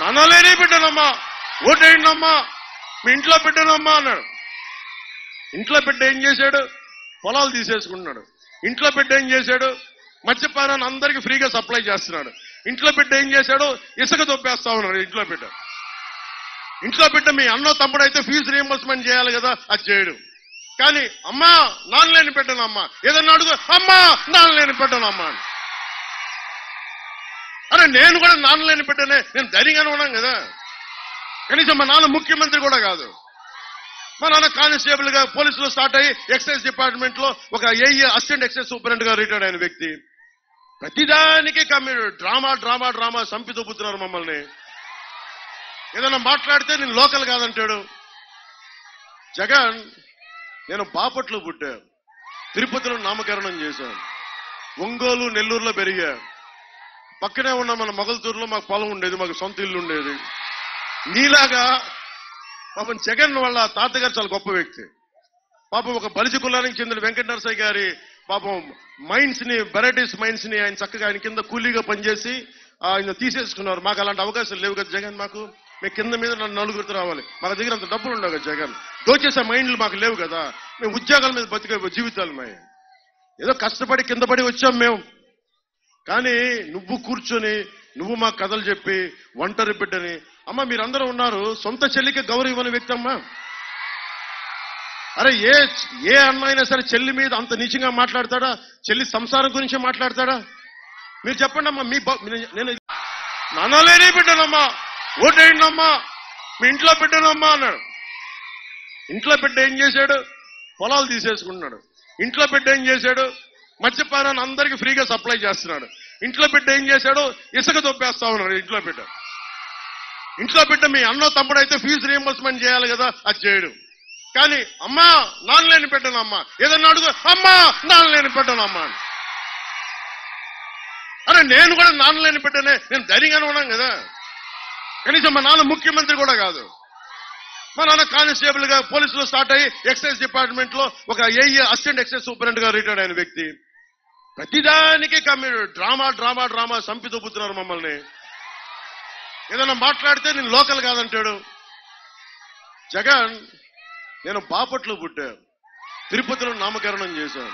నాన్నలేని బిడ్డనమ్మా, ఓటేయండమ్మా, మీ ఇంట్లో బిడ్డనమ్మా అన్నాడు. ఇంట్లో బిడ్డ ఏం చేశాడు? పొలాలు తీసేసుకుంటున్నాడు. ఇంట్లో బిడ్డ ఏం చేశాడు? మద్యపానాన్ని అందరికీ ఫ్రీగా సప్లై చేస్తున్నాడు. ఇంట్లో బిడ్డ ఏం చేశాడు? ఇసుక దొబ్బేస్తా ఉన్నాడు. ఇంట్లో బిడ్డ మీ అన్నో తమ్ముడు అయితే ఫీజు రీఎంబర్స్మెంట్ చేయాలి కదా, అది చేయడు. కానీ అమ్మా నాన్నలేని బిడ్డనమ్మా, ఏదన్నా అడుగు, అమ్మా నాన్నలేని బిడ్డనమ్మా అని. అరే నేను కూడా నాన్నలేని బిడ్డనే, నేను ధైర్యంగానే ఉన్నాను కదా. కనీసం మా నాన్న ముఖ్యమంత్రి కూడా కాదు. మా నాన్న కానిస్టేబుల్ గా పోలీసులో స్టార్ట్ అయ్యి ఎక్సైజ్ డిపార్ట్మెంట్ లో ఒక ఏఈ అసిస్టెంట్ ఎక్సైజ్ సూపరింటెండెంట్ గా రిటైర్డ్ అయిన వ్యక్తి. ప్రతిదానికి డ్రామా డ్రామా డ్రామా సంపి దొబ్బుతున్నారు మమ్మల్ని. ఏదైనా మాట్లాడితే నేను లోకల్ కాదంటాడు. జగన్, నేను బాపట్లో పుట్టా, తిరుపతిలో నామకరణం చేశాను, ఒంగోలు నెల్లూరులో పెరిగా, పక్కనే ఉన్న మన మొగల్తూరులో మాకు పొలం ఉండేది, మాకు సొంత ఇల్లు ఉండేది. నీలాగా పాపం జగన్ వాళ్ళ తాతగారు చాలా గొప్ప వ్యక్తి. పాపం ఒక బలిజ కులానికి చెందిన వెంకట నరసయ్య గారి పాపం మైండ్స్ ని, వెరైటీస్ మైండ్స్ ని ఆయన చక్కగా ఆయన కింద కూలీగా పనిచేసి ఆయన తీసేసుకున్నారు. మాకు అలాంటి అవకాశాలు లేవు కదా జగన్. మేము కింద మీద నలుగురితో రావాలి, మన దగ్గర అంత డబ్బులు ఉండవు కదా జగన్. దోచేసే మైండ్లు మాకు లేవు కదా. మేము ఉద్యోగాల మీద బతికే జీవితాలు మేము ఏదో కష్టపడి కింద పడి వచ్చాం మేము. కానీ నువ్వు కూర్చొని నువ్వు మా కథలు చెప్పి ఒంటరి బిడ్డని, అమ్మ మీరందరూ ఉన్నారు, సొంత చెల్లికి గౌరవం ఇవ్వని వ్యక్తి అమ్మా. అరే ఏ అన్న అయినా సరే చెల్లి మీద అంత నీచంగా మాట్లాడతాడా? చెల్లి సంసారం గురించి మాట్లాడతాడా? మీరు చెప్పండి అమ్మా. నేను నాన్నలేని బిడ్డనమ్మా, ఓటేయండమ్మా, మీ ఇంట్లో బిడ్డనమ్మా అన్నాడు. ఇంట్లో బిడ్డ ఏం చేశాడు? పొలాలు తీసేసుకుంటున్నాడు. ఇంట్లో బిడ్డ ఏం చేశాడు? మద్యపానాన్ని అందరికీ ఫ్రీగా సప్లై చేస్తున్నాడు. ఇంట్లో బిడ్డ ఏం చేశాడు? ఇసుక దొబ్బేస్తా ఉన్నాడు. ఇంట్లో బిడ్డ మీ అన్నో తమ్ముడు అయితే ఫీజు రీఎంబర్స్మెంట్ చేయాలి కదా, అది చేయడు. కానీ అమ్మా నాన్నలేని బిడ్డనమ్మా, ఏదన్నా అడుగు, అమ్మా నాన్నలేని బిడ్డనమ్మా అని. అరే నేను కూడా నాన్నలేని బిడ్డనే, నేను ధైర్యంగానే ఉన్నాను కదా. కనీసం మా నాన్న ముఖ్యమంత్రి కూడా కాదు. మా నాన్న కానిస్టేబుల్ గా పోలీసులో స్టార్ట్ అయ్యి ఎక్సైజ్ డిపార్ట్మెంట్ లో ఒక ఏఈ అసిస్టెంట్ ఎక్సైజ్ సూపరింటెండెంట్ గా రిటైర్డ్ అయిన వ్యక్తి. ప్రతిదానికి డ్రామా డ్రామా డ్రామా సంపి దొబ్బుతున్నారు మమ్మల్ని. ఏదైనా మాట్లాడితే నేను లోకల్ కాదంటాడు. జగన్, నేను బాపట్లో పుట్టా, తిరుపతిలో నామకరణం చేశాను,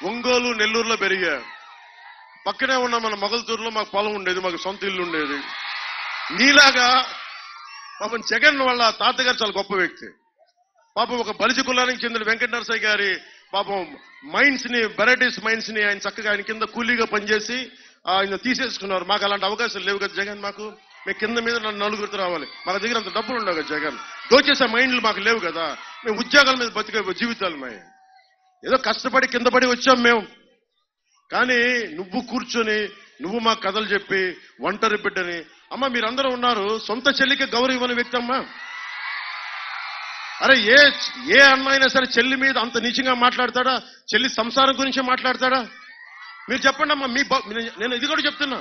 ఒంగోలు నెల్లూరులో పెరిగా, పక్కనే ఉన్న మన మొగల్తూరులో మాకు పొలం ఉండేది, మాకు సొంత ఇల్లు ఉండేది. నీలాగా పాపం జగన్ వాళ్ళ తాతగారు చాలా గొప్ప వ్యక్తి. పాపం ఒక బలిజ కులానికి చెందిన వెంకట నరసయ్య గారి పాపం మైండ్స్ ని, వెరైటీస్ మైండ్స్ ని ఆయన చక్కగా ఆయన కింద కూలీగా పనిచేసి ఆయన తీసేసుకున్నారు. మాకు అలాంటి అవకాశాలు లేవు కదా జగన్. మేము కింద మీద నలుగురితో రావాలి, మన దగ్గర అంత డబ్బులు ఉండవు కదా జగన్. దోచేసే మైండ్లు మాకు లేవు కదా. మేము ఉద్యోగాల మీద బతికే జీవితాలు మేము ఏదో కష్టపడి కింద పడి వచ్చాం మేము. కానీ నువ్వు కూర్చొని నువ్వు మా కథలు చెప్పి ఒంటరి బిడ్డని, అమ్మ మీరందరూ ఉన్నారు, సొంత చెల్లికి గౌరవం ఇవ్వని వ్యక్తి అమ్మా. అరే ఏ అన్న అయినా సరే చెల్లి మీద అంత నీచంగా మాట్లాడతాడా? చెల్లి సంసారం గురించి మాట్లాడతాడా? మీరు చెప్పండి అమ్మా. నేను ఇది కూడా చెప్తున్నా.